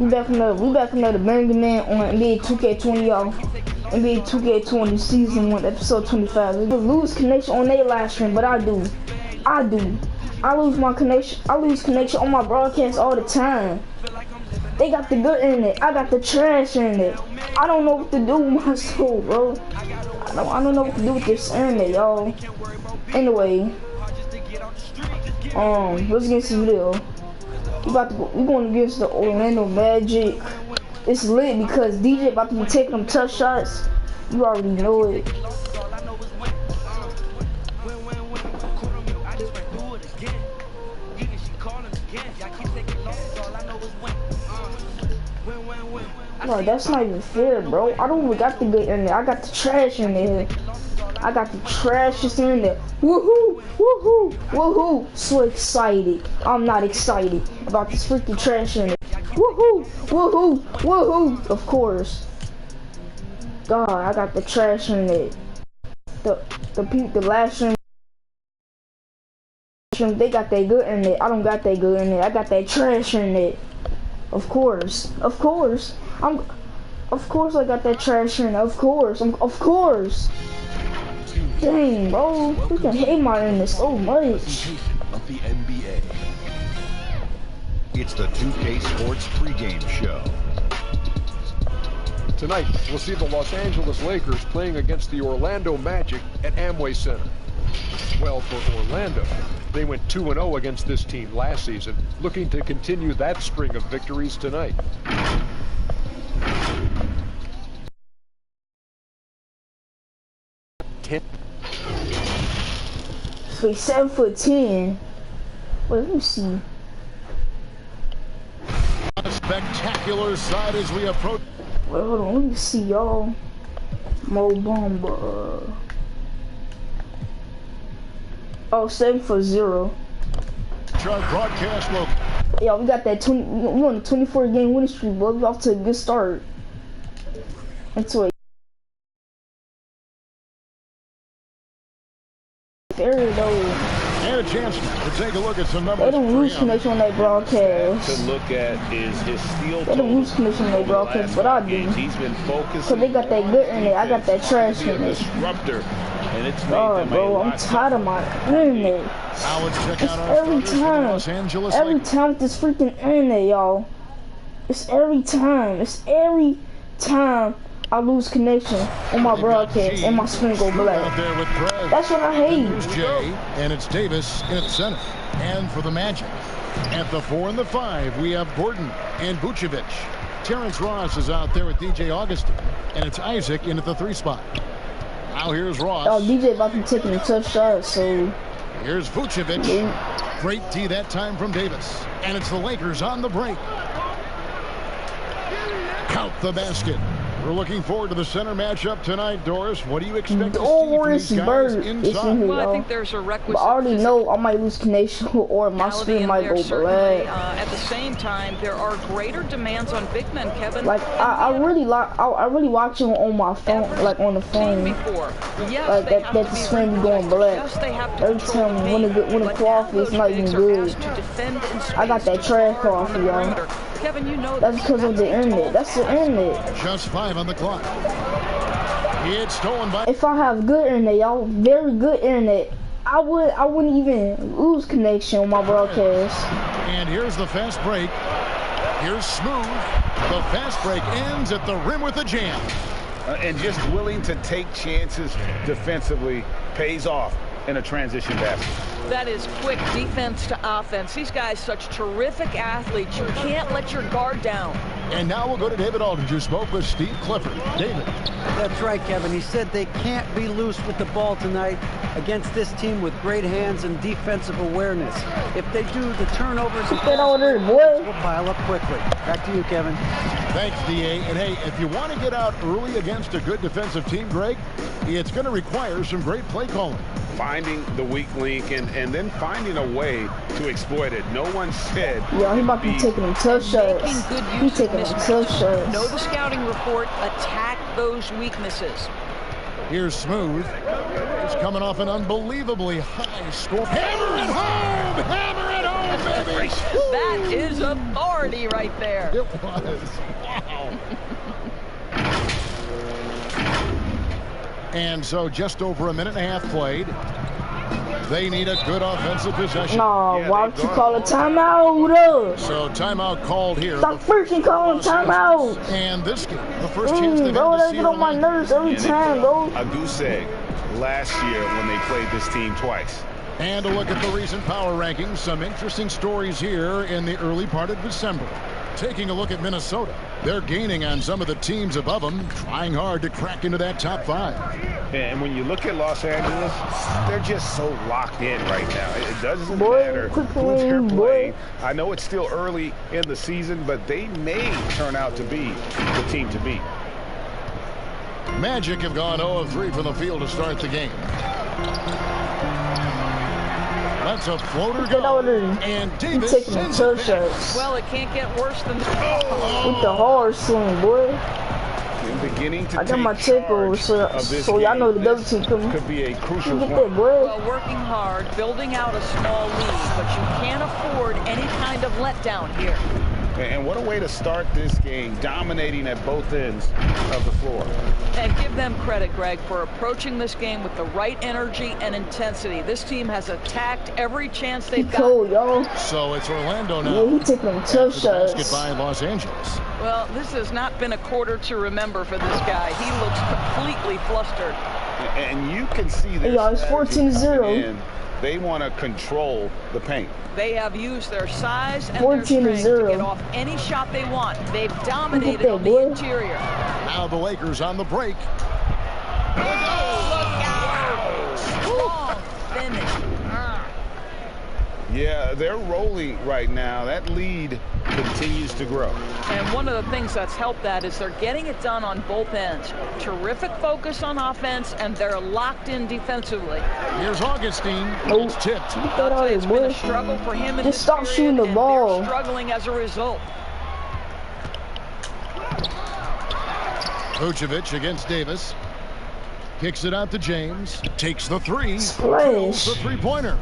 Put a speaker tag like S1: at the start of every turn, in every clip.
S1: We back another Birmingham Man on NBA 2K20, y'all. NBA 2K20 season 1, episode 25. We lose connection on their live stream, but I do. I lose my connection. I lose connection on my broadcast all the time. They got the good in it. I got the trash in it. I don't know what to do with my soul, bro. I don't know what to do with this internet, y'all. Anyway, let's get this video. We're going against the Orlando Magic. It's lit because DJ about to be taking them tough shots. You already know it. No, that's not even fair, bro. I don't even got the good in there. I got the trash in there. I got the trash in there. Woohoo! Woohoo! Woohoo! So excited. I'm not excited about this freaking trash in it. Woohoo! Woohoo! Woohoo! Of course. God, I got the trash in it. The last stream, they got that good in it. I don't got that good in it. I got that trash in it. Of course. Of course. Of course I got that trash in it. Of course. Of course. Dang, bro. We can hate my internet so much.
S2: Of the NBA. It's the 2K Sports pregame show.
S3: Tonight, we'll see the Los Angeles Lakers playing against the Orlando Magic at Amway Center. Well, for Orlando, they went 2-0 against this team last season, looking to continue that string of victories tonight.
S1: So he's 7'10". Wait, let me see.
S4: On a spectacular side as we approach.
S1: Wait, hold on, let me see, y'all. Mo Bamba. Oh, 7'0".
S4: Broadcast local.
S1: Yeah, we got that 20. We on a 24-game winning streak, boy. We off to a good start. Into a fair though.
S4: And a chance to take a look at some numbers.
S1: They don't lose connection on that broadcast.
S5: To look at is his steal.
S1: They don't lose connection on that broadcast, but I do.
S5: He's been focused.
S1: So they got that good in it. I got that trash in it.
S5: Disruptor. And it's
S1: God, bro, I'm tired of my internet. It's every time. Every time with this freaking internet, y'all. It's every time. It's every time I lose connection on my broadcast and my screen go black. That's what I hate.
S4: Jay, and it's Davis in at the center. And for the Magic, at the 4 and the 5, we have Gordon and Vucevic. Terrence Ross is out there with DJ Augustin, and it's Isaac in at the 3 spot. Now here's Ross.
S1: Oh, DJ about to be taking a tough shot, so.
S4: Here's Vucevic. Great D that time from Davis. And it's the Lakers on the break. Count the basket. We're looking forward to the center matchup tonight, Doris. What do you expect to see from these guys inside?
S6: Well, I think there's a requisite.
S1: But I already know I might lose connection or my screen might go black.
S6: At the same time, there are greater demands on big men, Kevin.
S1: Like I really watch it on my phone, like on the phone. Like that the screen be going black. Every time when the coffee is not even good. I got that trash coffee, y'all.
S6: Kevin, you know
S1: that's because of the internet. That's the internet.
S4: Just 5 on the clock. It's stolen by.
S1: If I have good internet, y'all, very good internet, I wouldn't even lose connection on my broadcast.
S4: And here's the fast break. Here's Smooth. The fast break ends at the rim with a jam.
S5: And just willing to take chances defensively pays off in a transition basket.
S6: That is quick defense to offense. These guys, such terrific athletes. You can't let your guard down.
S4: And now we'll go to David Aldridge, who spoke with Steve Clifford. David.
S7: That's right, Kevin. He said they can't be loose with the ball tonight against this team with great hands and defensive awareness. If they do, the turnovers will pile up quickly. Back to you, Kevin.
S4: Thanks, D.A. And hey, if you want to get out early against a good defensive team, Greg, it's going to require some great play calling.
S5: Finding the weak link and then finding a way to exploit it. No one said.
S1: Yeah, he about to be taking them tough shots. He's taking them tough shots.
S6: Know the scouting report. Attack those weaknesses.
S4: Here's Smooth. He's coming off an unbelievably high score. Hammer it home! Hammer it home, baby!
S6: That is authority. party right there.
S4: It was. Wow. And so just over a minute and a half played. They need a good offensive possession.
S1: No, why don't you call a timeout?
S4: So timeout called here.
S1: Stop freaking calling timeout.
S4: And this game, the first chance they've
S1: Bro,
S4: had to
S1: they
S4: see
S1: get on my nerves every time, bro.
S5: A goose egg last year when they played this team twice.
S4: And a look at the recent power rankings. Some interesting stories here in the early part of December. Taking a look at Minnesota. They're gaining on some of the teams above them, trying hard to crack into that top 5.
S5: And when you look at Los Angeles, they're just so locked in right now. It doesn't matter who they're playing. I know it's still early in the season, but they may turn out to be the team to beat.
S4: Magic have gone 0 of 3 from the field to start the game. That's a floater goal. And Davis
S1: taking the toe shots.
S6: Well, it can't get worse than
S1: With the hard swing, boy.
S5: Beginning to
S1: I got my takeover, so y'all know the double team coming.
S5: Could be a crucial
S1: Get
S5: point.
S1: that, boy.
S6: well, working hard, building out a small lead, but you can't afford any kind of letdown here.
S5: And what a way to start this game, dominating at both ends of the floor.
S6: And give them credit, Greg, for approaching this game with the right energy and intensity. This team has attacked every chance
S1: He
S6: they've
S1: cold,
S6: got.
S1: y'all.
S4: So it's Orlando now.
S1: Yeah, he taking them tough shots.
S4: Basket by Los Angeles.
S6: Well, this has not been a quarter to remember for this guy. He looks completely flustered.
S5: And you can see this.
S1: Hey, y'all, it's 14-0.
S5: They want to control the paint.
S6: They have used their size and
S1: 14-0.
S6: their strength to get off any shot they want. They've dominated on the interior.
S4: Now the Lakers on the break.
S6: Look out! Strong finish.
S5: Yeah, they're rolling right now. That lead continues to grow.
S6: And one of the things that's helped that is they're getting it done on both ends. Terrific focus on offense, and they're locked in defensively.
S4: Here's Augustine.
S1: Oh,
S4: It's tipped.
S1: get that out of
S6: It's
S1: here,
S6: been a
S1: boy.
S6: struggle for him in
S1: Just
S6: this
S1: stop
S6: period,
S1: shooting the
S6: and
S1: ball.
S6: they're struggling as a result.
S4: Vucevic against Davis. Kicks it out to James. Takes the 3.
S1: Splash.
S4: The three-pointer.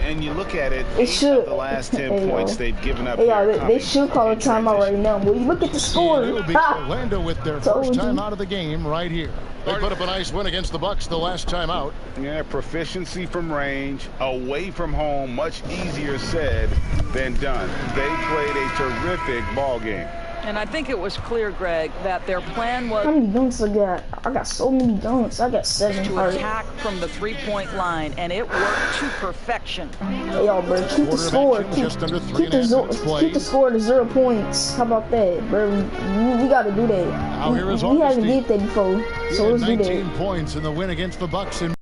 S5: And you look at it,
S1: It
S5: 8
S1: should.
S5: of the last 10
S1: Hey,
S5: points
S1: yo.
S5: they've given up.
S1: Hey, y'all,
S5: here
S1: they should call a timeout right now. Boy, look at the score.
S4: It'll be
S1: Ha!
S4: Orlando with their
S1: Told
S4: first time
S1: you.
S4: out of the game right here. They put up a nice win against the Bucks the last time out.
S5: Yeah, proficiency from range, away from home, much easier said than done. They played a terrific ball game.
S6: And I think it was clear, Greg, that their plan was
S1: How many dunks I got? I got so many dunks. I got 7.
S6: to
S1: Alright.
S6: attack from the three-point line, and it worked to perfection.
S1: Hey, y'all, bro, keep the
S4: Quarter of
S1: score.
S4: action, just under 3
S1: Keep the,
S4: and a half minutes played.
S1: keep the score to 0 points. How about that, bro? We got to do that.
S4: Now here is
S1: We haven't
S4: Augustine.
S1: did that before,
S4: He
S1: so
S4: had
S1: let's do
S4: 19
S1: that.
S4: points in the win against the Bucks. In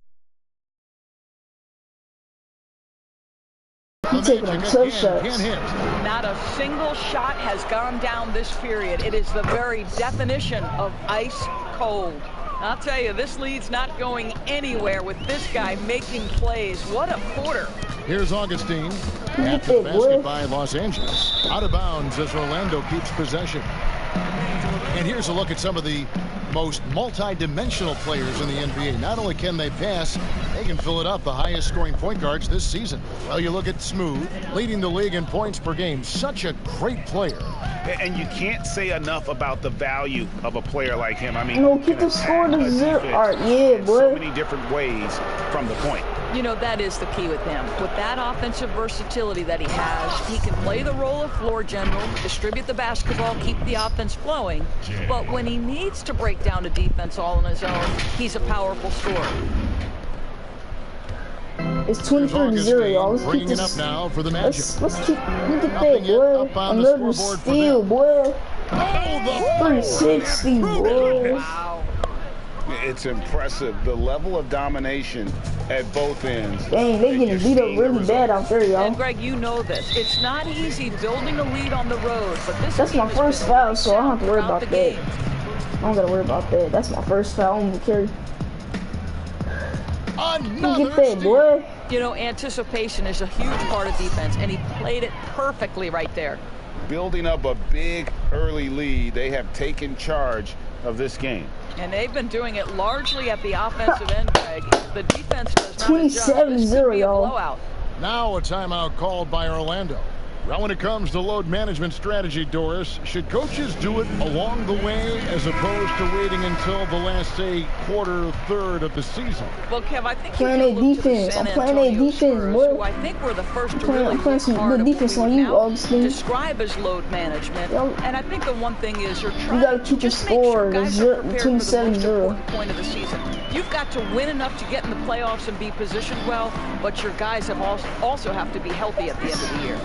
S1: He taking them
S4: Magic
S1: tough
S4: again
S1: shots.
S4: can't hit.
S6: Not a single shot has gone down this period. It is the very definition of ice cold. I'll tell you, this lead's not going anywhere with this guy making plays. What a quarter.
S4: Here's Augustine.
S1: Get
S4: After the
S1: that,
S4: basket
S1: boy.
S4: by Los Angeles. Out of bounds as Orlando keeps possession. And here's a look at some of the most multi-dimensional players in the NBA. Not only can they pass, they can fill it up. The highest scoring point guards this season. Well, you look at Smooth, leading the league in points per game. Such a great player.
S5: And you can't say enough about the value of a player like him. I mean,
S1: No,
S5: he
S1: keep
S5: can
S1: the score
S5: attack
S1: to
S5: a
S1: 0.
S5: defense
S1: Alright, yeah,
S5: in so
S1: boy.
S5: many different ways from the point.
S6: You know, that is the key with him. With that offensive versatility that he has, he can play the role of floor general, distribute the basketball, keep the offense flowing. But when he needs to break down a defense all on his own, he's a powerful scorer.
S1: It's 23-0, y'all. Let's keep
S4: Bringing it up
S1: this.
S4: now for the Magic.
S1: Let's keep. Look at
S4: Nothing
S1: that,
S4: yet
S1: boy.
S4: up on the
S1: Another
S4: scoreboard for
S1: steal,
S4: them.
S1: boy.
S4: Oh, the
S1: 360, boy.
S6: Wow.
S5: It's impressive, the level of domination at both ends.
S1: Dang, they getting beat up really bad out there, y'all.
S6: And Greg, you know this. It's not easy building a lead on the road, but this
S1: That's
S6: team
S1: my
S6: has
S1: first
S6: been
S1: foul, so I don't have to worry
S6: throughout
S1: about
S6: the
S1: that.
S6: game.
S1: I don't gotta worry about that. That's my first foul. I'm gonna carry.
S4: Another
S1: Look at that,
S4: steal.
S1: boy.
S6: You know, anticipation is a huge part of defense, and he played it perfectly right there.
S5: Building up a big early lead, they have taken charge of this game.
S6: And they've been doing it largely at the offensive end, Greg. The defense does not adjust. This could
S1: 27-0,
S6: be a
S1: y'all.
S6: blowout.
S4: Now a timeout called by Orlando. Now, when it comes to load management strategy, Doris, should coaches do it along the way as opposed to waiting until the last, say, quarter, third of the season?
S6: Well, Kev, I think
S1: playing a defense. I'm playing a defense, boy.
S6: I think we're the first to really
S1: playing some good defense on you, Augustine.
S6: Describe as load management.
S1: Yep.
S6: And I think the one thing is you're trying
S1: to keep your score 27-0
S6: point of the season. You've got to win enough to get in the playoffs and be positioned well, but your guys have also have to be healthy at the end of the year.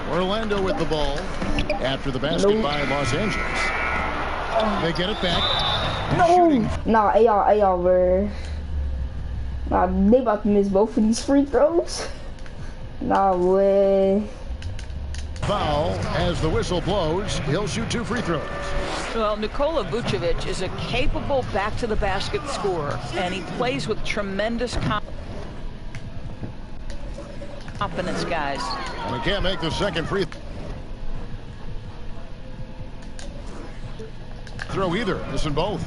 S4: Orlando with the ball after the basket by Los Angeles. They get it back.
S1: No. Nah, AR, bro. Nah, they about to miss both of these free throws. Nah, way.
S4: Foul as the whistle blows. He'll shoot 2 free throws.
S6: Well, Nikola Vucevic is a capable back-to-the-basket scorer, and he plays with tremendous confidence, guys.
S4: And he can't make the second free throw either. Missing both.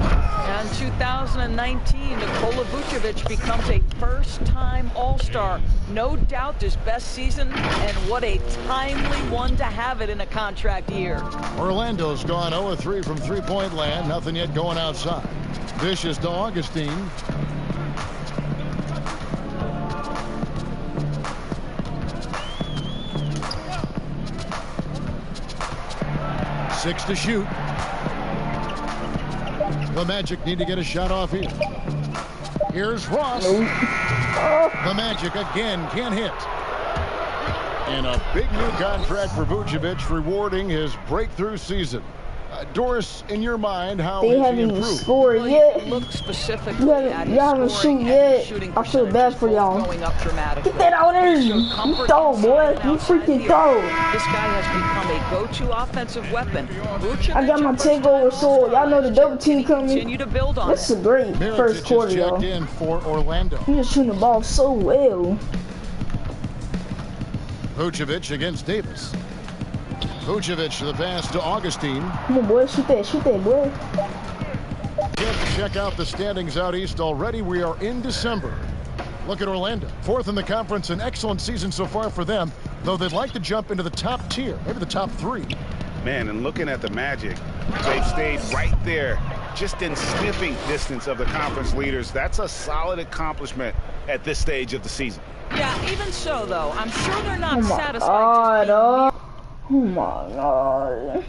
S6: And 2019, Nikola Vucevic becomes a first-time All-Star. No doubt his best season, and what a timely one to have it in a contract year.
S4: Orlando's gone 0-3 from three-point land. Nothing yet going outside. Vicious to Augustine. Six to shoot. The Magic need to get a shot off here. Here's Ross. The Magic again can't hit. And a big new contract for Vucevic, rewarding his breakthrough season. Doris, in your mind, how
S1: they
S4: has he
S1: haven't
S4: improved?
S1: scored yet.
S6: Look specifically at his
S1: y'all haven't shoot yet. I feel bad for y'all. Get that out there. You throw, boy. You freaking throw.
S6: This guy has become a go-to offensive weapon.
S1: I got my takeover sword. Y'all know the double team coming.
S6: Continue to build on
S1: This is a great first quarter, y'all.
S4: Checked in for Orlando.
S1: He's just shooting the ball so well.
S4: Vucevic against Davis. Vucevic the pass to Augustine.
S1: Come on, boy. Shoot that, boy.
S4: Check out the standings out east already. We are in December. Look at Orlando. 4th in the conference. An excellent season so far for them, though they'd like to jump into the top tier, maybe the top 3.
S5: Man, and looking at the Magic, they've stayed right there, just in sniffing distance of the conference leaders. That's a solid accomplishment at this stage of the season.
S6: Yeah, even so, though, I'm sure they're not satisfied.
S1: Oh my God.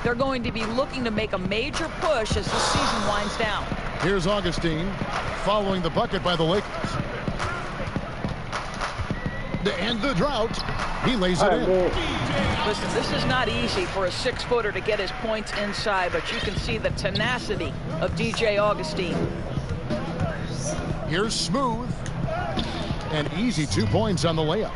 S6: They're going to be looking to make a major push as the season winds down.
S4: Here's Augustine following the bucket by the Lakers. To end the drought, he lays it in.
S6: Listen, this is not easy for a 6-footer to get his points inside, but you can see the tenacity of DJ Augustine.
S4: Here's Smooth. An easy 2 points on the layup.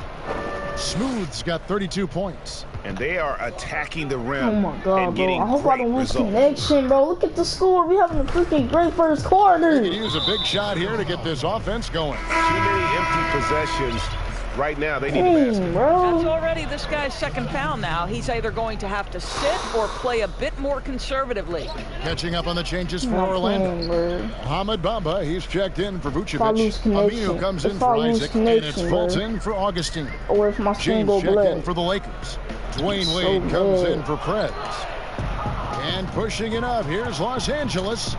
S4: Smooth's got 32 points.
S5: And they are attacking the rim.
S1: Oh my God, bro. I hope I don't lose
S5: results.
S1: connection, bro. Look at the score. We having a freaking great first quarter.
S4: They can use a big shot here to get this offense going.
S5: Too many empty possessions. Right now, they need a basket.
S1: Bro.
S6: That's already this guy's second foul now. He's either going to have to sit or play a bit more conservatively.
S4: Catching up on the changes for Orlando. Mohamed Bamba, he's checked in for Vucevic. Aminu comes in for Isaac, and it's Fulton for Augustine.
S1: Or if my
S4: James
S1: single
S4: checked
S1: blood.
S4: in for the Lakers. Dwayne Wade comes in for Preds. And pushing it up, here's Los Angeles.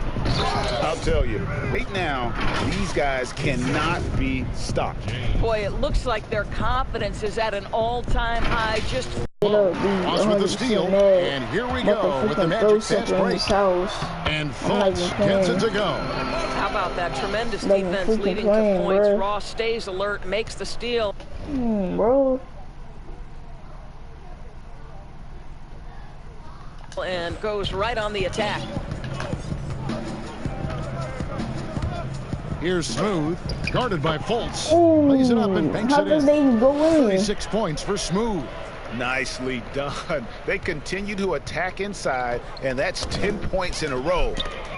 S5: I'll tell you, right now, these guys cannot be stopped.
S6: Boy, it looks like their confidence is at an all-time high. Just
S4: Ross with the steal, and here we go with the Magic fast break. And Fultz gets it to go.
S6: How about that tremendous defense leading to points? Ross stays alert, makes the steal.
S1: Bro.
S6: And goes right on the attack.
S4: Here's Smooth, guarded by Fultz.
S1: Ooh,
S4: lays it up and banks
S1: how
S4: it
S1: does
S4: in.
S1: they go in?
S4: 36 points for Smooth.
S5: Nicely done. They continue to attack inside, and that's 10 points in a row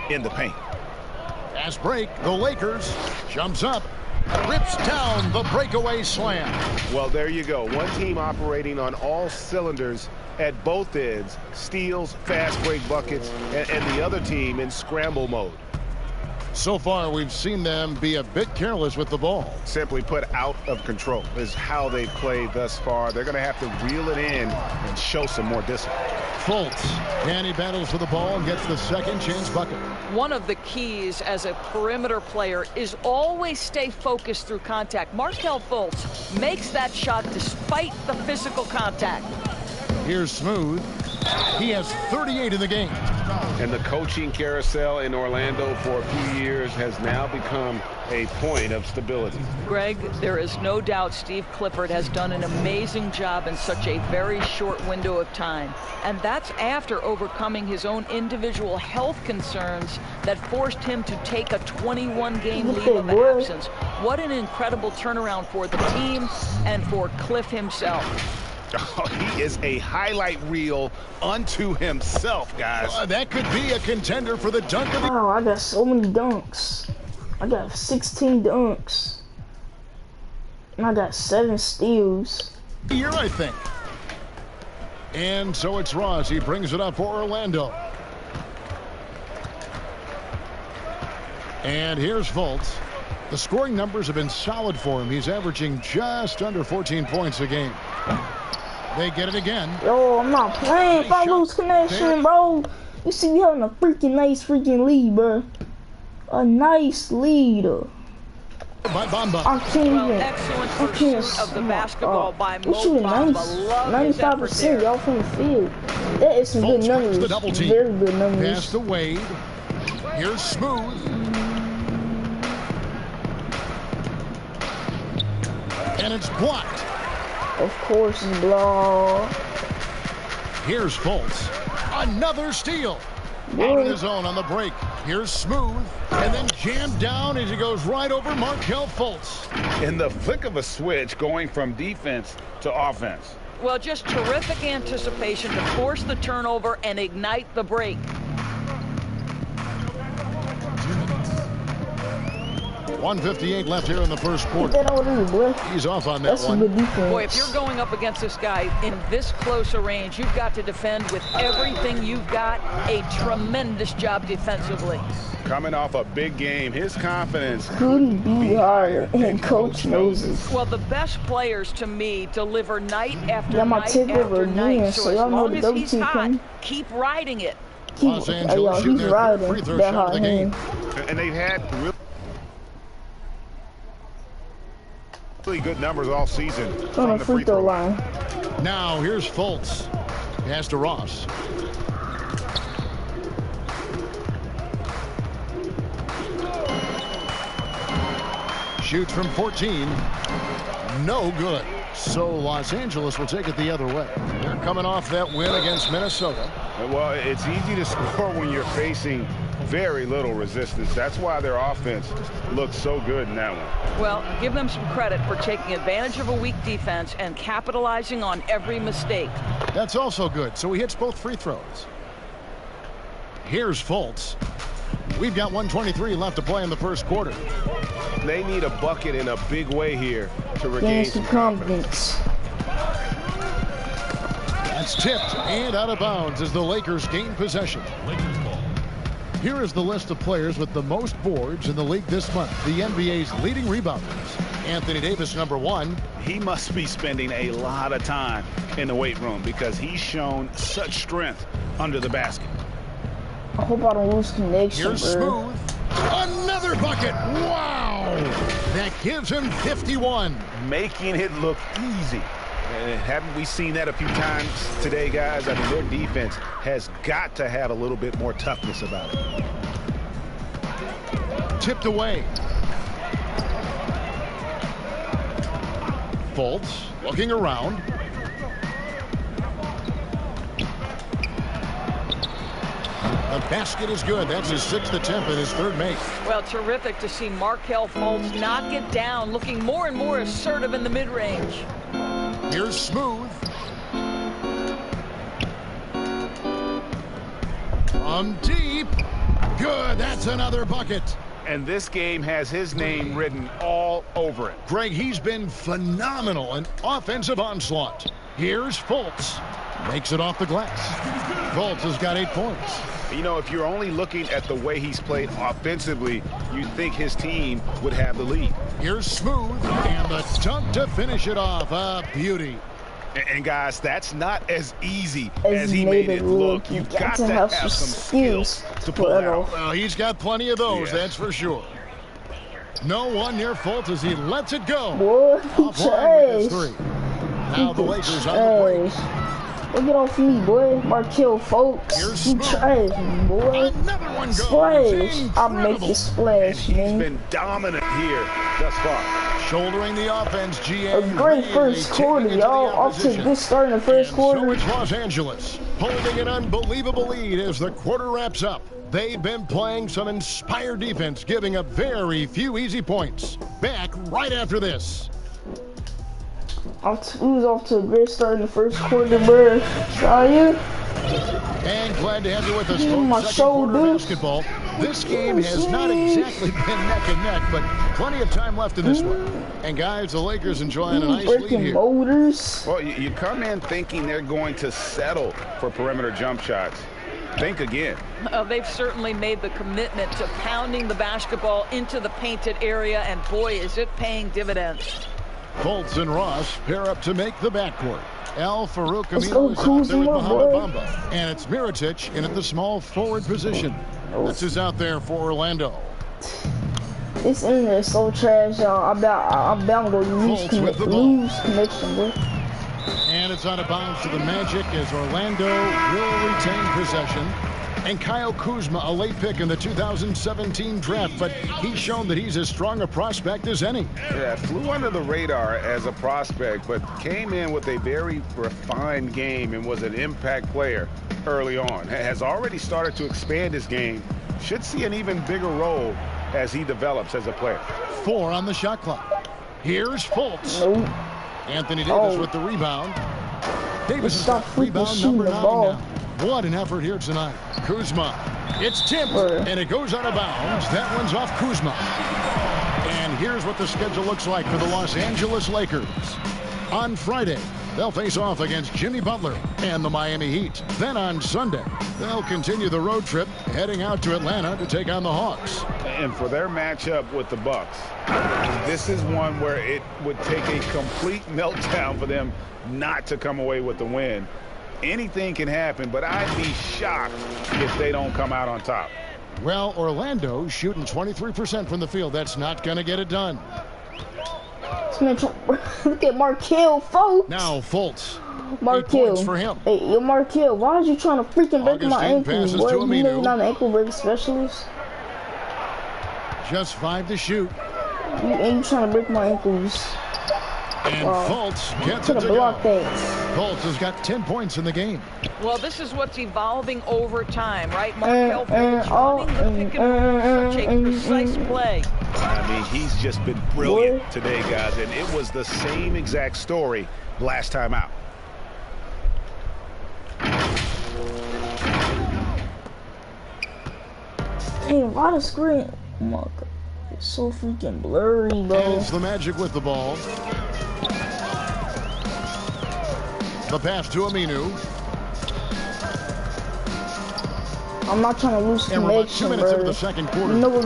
S5: in the paint.
S4: Fast break, the Lakers jumps up, rips down the breakaway slam.
S5: Well, there you go. One team operating on all cylinders at both ends, steals, fast break buckets, and the other team in scramble mode.
S4: So far, we've seen them be a bit careless with the ball.
S5: Simply put, out of control is how they've played thus far. They're going to have to reel it in and show some more discipline.
S4: Fultz, and he battles for the ball and gets the second chance bucket.
S6: One of the keys as a perimeter player is always stay focused through contact. Markelle Fultz makes that shot despite the physical contact.
S4: Here's Smooth. He has 38 in the game.
S5: And the coaching carousel in Orlando for a few years has now become a point of stability.
S6: Greg, there is no doubt Steve Clifford has done an amazing job in such a very short window of time. And that's after overcoming his own individual health concerns that forced him to take a 21-game leave of absence. What an incredible turnaround for the team and for Cliff himself.
S5: Oh, he is a highlight reel unto himself, guys.
S4: That could be a contender for the dunk of the...
S1: Wow, I got so many dunks. I got 16 dunks. And I got 7 steals.
S4: year, I think. And so it's Ross. He brings it up for Orlando. And here's Fultz. The scoring numbers have been solid for him. He's averaging just under 14 points a game. They get it again.
S1: Yo, I'm not playing if I lose connection, bro. You see me having a freaking nice lead, bro. A nice lead.
S4: By Bamba.
S1: I can't
S6: Well,
S1: even.
S6: excellent
S1: I
S6: pursuit
S1: can't.
S6: of the basketball by
S1: We're
S6: Mo
S1: shooting
S6: Bamba. Love his effort
S1: 95%,
S6: there.
S1: y'all from the field. That is some good
S4: Fultz
S1: numbers.
S4: the double team.
S1: Very good numbers.
S4: Pass to Wade. Here's Smooth. And it's blocked.
S1: Of course, it's blocked.
S4: Here's Fultz. Another steal. Out of his own on the break. Here's Smooth. And then jammed down as he goes right over Markelle Fultz.
S5: In the flick of a switch, going from defense to offense.
S6: Well, just terrific anticipation to force the turnover and ignite the break.
S4: 1:58 left here in the first
S1: Get
S4: quarter.
S1: that over there, boy.
S4: He's off on that
S1: That's some
S4: one.
S1: good defense.
S6: Boy, if you're going up against this guy in this close a range, you've got to defend with everything you've got. A tremendous job defensively.
S5: Coming off a big game, his confidence
S1: Couldn't be higher, and Coach knows it.
S6: Well, the best players to me deliver night after
S1: Yeah, my
S6: night
S1: takeover
S6: after
S1: again,
S6: night.
S1: so
S6: So as
S1: y'all know
S6: long
S1: the
S6: as
S1: double
S6: he's
S1: team
S6: hot,
S1: coming.
S6: keep riding it.
S4: Los Angeles shooting
S1: He's
S4: their
S1: riding
S4: free throw
S1: that
S4: shot of
S1: hot
S4: the game.
S1: hand.
S5: and they've had really good numbers all season
S1: On
S5: from
S1: the
S5: the
S1: free throw line.
S4: Now here's Fultz. Pass to Ross. Shoots from 14. No good. So Los Angeles will take it the other way. They're coming off that win against Minnesota.
S5: Well, it's easy to score when you're facing very little resistance. That's why their offense looks so good in that one.
S6: Well, give them some credit for taking advantage of a weak defense and capitalizing on every mistake.
S4: That's also good. So he hits both free throws. Here's Fultz. We've got 1:23 left to play in the first quarter.
S5: They need a bucket in a big way here to regain
S1: Gain
S5: some
S1: some
S5: confidence.
S1: confidence.
S4: That's tipped and out of bounds as the Lakers gain possession. Here is the list of players with the most boards in the league this month. The NBA's leading rebounders. Anthony Davis, #1.
S5: He must be spending a lot of time in the weight room because he's shown such strength under the basket.
S1: I hope I don't lose connection,
S4: Here's
S1: bro.
S4: Smooth. Another bucket. Wow. That gives him 51.
S5: Making it look easy. And haven't we seen that a few times today, guys? I mean, their defense has got to have a little bit more toughness about it.
S4: Tipped away. Fultz looking around. The basket is good. That's his 6th attempt and his 3rd make.
S6: Well, terrific to see Markelle Fultz knock it down, looking more and more assertive in the mid-range.
S4: Here's Smooth. From deep. Good. That's another bucket.
S5: And this game has his name written all over it.
S4: Greg, he's been phenomenal in offensive onslaught. Here's Fultz. Makes it off the glass. Fultz has got 8 points.
S5: You know, if you're only looking at the way he's played offensively, you'd think his team would have the lead.
S4: Here's Smooth, and the dunk to finish it off. A beauty.
S5: And guys, that's not as easy as he made it look. You've got to have some skills to pull it off.
S4: Well, he's got plenty of those, that's for sure. No one near Fultz as he lets it go.
S1: Boy, he
S4: Offline with his
S1: trash.
S4: 3. Now the Lakers on the break.
S1: Well, get off me, boy. Markelle Fultz. You trash, boy.
S4: Another one goes.
S1: Splash. I'll make you splash,
S5: He's
S1: man.
S5: been dominant here thus far.
S4: Shouldering the offense, GA.
S1: A great first quarter, y'all. Off to a good start in the first quarter.
S4: So it's Los Angeles holding an unbelievable lead as the quarter wraps up. They've been playing some inspired defense, giving up very few easy points. Back right after this.
S1: We was off to a great start in the first quarter, bro. Saw you?
S4: And glad to have you with us for
S1: My
S4: second quarter
S1: shoulder.
S4: basketball. This game has not exactly been neck and neck, but plenty of time left in this one. And guys, the Lakers enjoying a nice lead
S1: Breaking
S4: here.
S1: motors.
S5: Well, you come in thinking they're going to settle for perimeter jump shots. Think again.
S6: They've certainly made the commitment to pounding the basketball into the painted area, and boy, is it paying dividends.
S4: Fultz and Ross pair up to make the backcourt. Al-Farouq
S1: Let's
S4: Aminu
S1: go,
S4: is out there with
S1: Kuzma,
S4: Mohamed
S1: boy.
S4: Bamba. And it's Mirotic in at the small forward position. This is out there for Orlando.
S1: This internet is so trash, y'all. I'm bound to lose
S4: Fultz with the ball.
S1: connection, bro.
S4: And it's out of bounds to the Magic as Orlando will retain possession. And Kyle Kuzma, a late pick in the 2017 draft, but he's shown that he's as strong a prospect as any.
S5: Yeah, flew under the radar as a prospect, but came in with a very refined game and was an impact player early on. Has already started to expand his game. Should see an even bigger role as he develops as a player.
S4: 4 on the shot clock. Here's Fultz.
S1: Nope.
S4: Anthony Davis with the rebound. Davis has
S1: Stop
S4: got
S1: freaking
S4: rebound
S1: shooting
S4: number
S1: the
S4: 9
S1: ball.
S4: now. What an effort here tonight. Kuzma. It's tipped, and it goes out of bounds. That one's off Kuzma. And here's what the schedule looks like for the Los Angeles Lakers. On Friday, they'll face off against Jimmy Butler and the Miami Heat. Then on Sunday, they'll continue the road trip, heading out to Atlanta to take on the Hawks.
S5: And for their matchup with the Bucks, this is one where it would take a complete meltdown for them not to come away with the win. Anything can happen, but I'd be shocked if they don't come out on top.
S4: Well, Orlando's shooting 23% from the field. That's not going to get it done.
S1: Look at Markelle Fultz.
S4: Now Fultz. 8
S1: Markelle.
S4: points for him.
S1: Hey, yo, Markelle, why are you trying to freaking break my
S4: Augustine
S1: ankle,
S4: passes
S1: boy?
S4: to
S1: You know
S4: Aminu.
S1: you're not an ankle break specialist.
S4: Just 5 to shoot.
S1: You trying to break my ankles.
S4: And Fultz gets
S1: Could
S4: it
S1: have
S4: to
S1: blocked
S4: go.
S1: that.
S4: Fultz has got 10 points in the game.
S6: Well, this is what's evolving over time, right? Markelle Fultz running the pick and roll, such a precise play.
S5: I mean, he's just been brilliant today, guys, and it was the same exact story last time out.
S1: Hey, why the screen? Oh my God. It's so freaking blurry, bro.
S4: And it's the Magic with the ball. The pass to Aminu.
S1: I'm not trying to lose
S4: And we're about 2
S1: connection,
S4: minutes into
S1: bro.
S4: the second quarter.
S1: You know we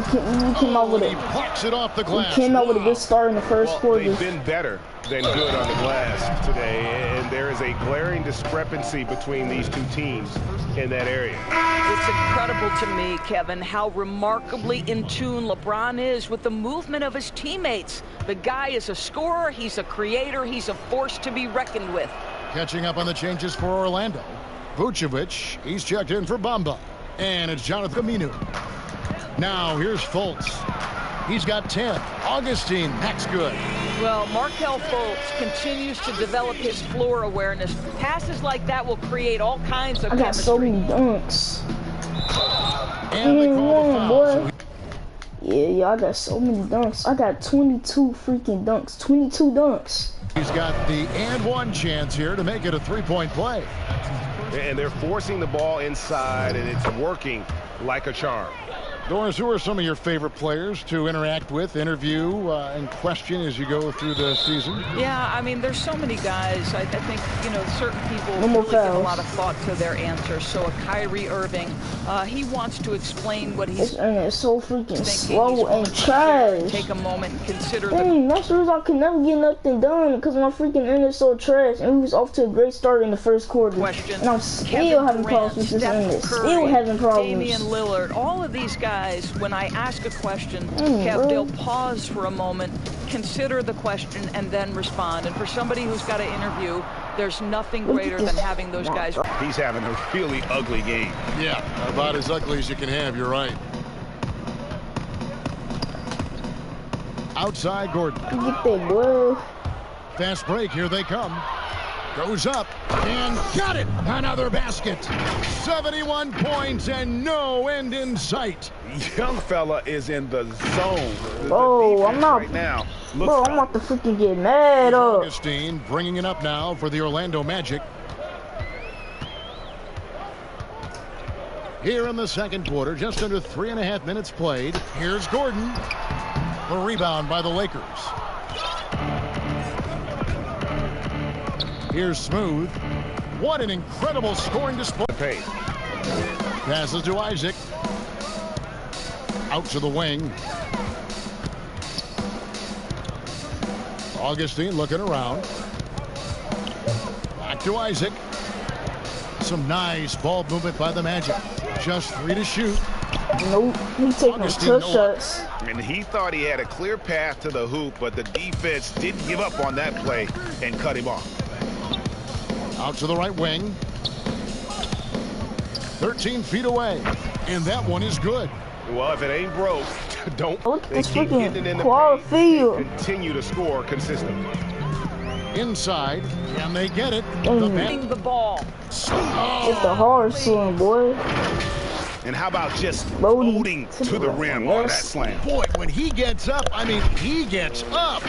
S1: came out with
S4: He
S1: it.
S4: blocks it off the
S1: We
S4: glass.
S1: came out with a good start in the first quarter.
S5: They've been better than good on the glass today, and there is a glaring discrepancy between these two teams in that area.
S6: It's incredible to me, Kevin, how remarkably in tune LeBron is with the movement of his teammates. The guy is a scorer, he's a creator, he's a force to be reckoned with.
S4: Catching up on the changes for Orlando. Vucevic, he's checked in for Bamba. And it's Jonathan Aminu. Now here's Fultz. He's got 10. Augustine, that's good.
S6: Well, Markelle Fultz continues to develop his floor awareness. Passes like that will create all kinds of
S1: I got so
S6: chemistry.
S1: many dunks.
S4: And they call the foul.
S1: boy.
S4: So
S1: Yeah, I got so many dunks. I got 22 freaking dunks. 22 dunks.
S4: he's got the and one chance here to make it a 3-point play.
S5: And they're forcing the ball inside, and it's working like a charm.
S4: Doris, who are some of your favorite players to interact with, interview, and question as you go through the season?
S6: Yeah, I mean, there's so many guys. I think, you know, certain people
S1: No more
S6: really give a
S1: fouls.
S6: lot of thought to their answers. So a Kyrie Irving, he wants to explain what he's
S1: This internet is so freaking
S6: thinking.
S1: slow
S6: He's
S1: and
S6: willing to
S1: trash.
S6: take a moment and consider the
S1: Dang, that's the reason I could never get nothing done because my freaking internet's so trash. And we was off to a great start in the first quarter.
S6: questions.
S1: And I'm still
S6: Kevin
S1: having
S6: Durant,
S1: problems with this
S6: Steph
S1: internet.
S6: Curry,
S1: Still having problems.
S6: Damian Lillard, all of these guys, when I ask a question, Kev,
S1: bro.
S6: they'll pause for a moment, consider the question, and then respond. And for somebody who's got to interview, there's nothing greater than having those guys.
S5: He's having a really ugly game.
S4: Yeah, about as ugly as you can have. You're right. Outside Gordon.
S1: You get that, boy.
S4: Fast break. Here they come. Goes up and got it. Another basket. 71 points and no end in sight.
S5: Young fella is in the zone.
S1: Bro,
S5: defense
S1: I'm not.
S5: right now.
S1: Bro, I'm about to freaking get mad up.
S4: Augustine bringing it up now for the Orlando Magic. Here in the second quarter, just under 3.5 minutes played. Here's Gordon. The rebound by the Lakers. Here's Smooth. What an incredible scoring display. Passes to Isaac. Out to the wing. Augustine looking around. Back to Isaac. Some nice ball movement by the Magic. Just 3 to shoot.
S1: Nope, he taking
S4: Augustine,
S1: two
S4: no.
S1: shots.
S5: And he thought he had a clear path to the hoop, but the defense didn't give up on that play and cut him off.
S4: Out to the right wing. 13 feet away. And that one is good.
S5: Well, if it ain't broke, don't.
S1: Look at
S5: They
S1: this
S5: keep
S1: freaking
S5: hitting it in the
S1: quad
S5: paint
S1: field.
S5: and continue to score consistently.
S4: Inside. And they get it.
S6: Getting the ball.
S1: It's the hard swing, boy.
S5: And how about just
S1: Brody
S5: floating to the rim on that slam?
S4: Boy, when he gets up, I mean, he gets up.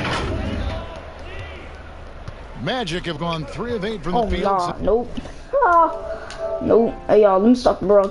S4: Magic have gone 3 of 8 from the
S1: Oh,
S4: field.
S1: nah, nope. Ah, nope. Hey, y'all, let me stop the broadcast.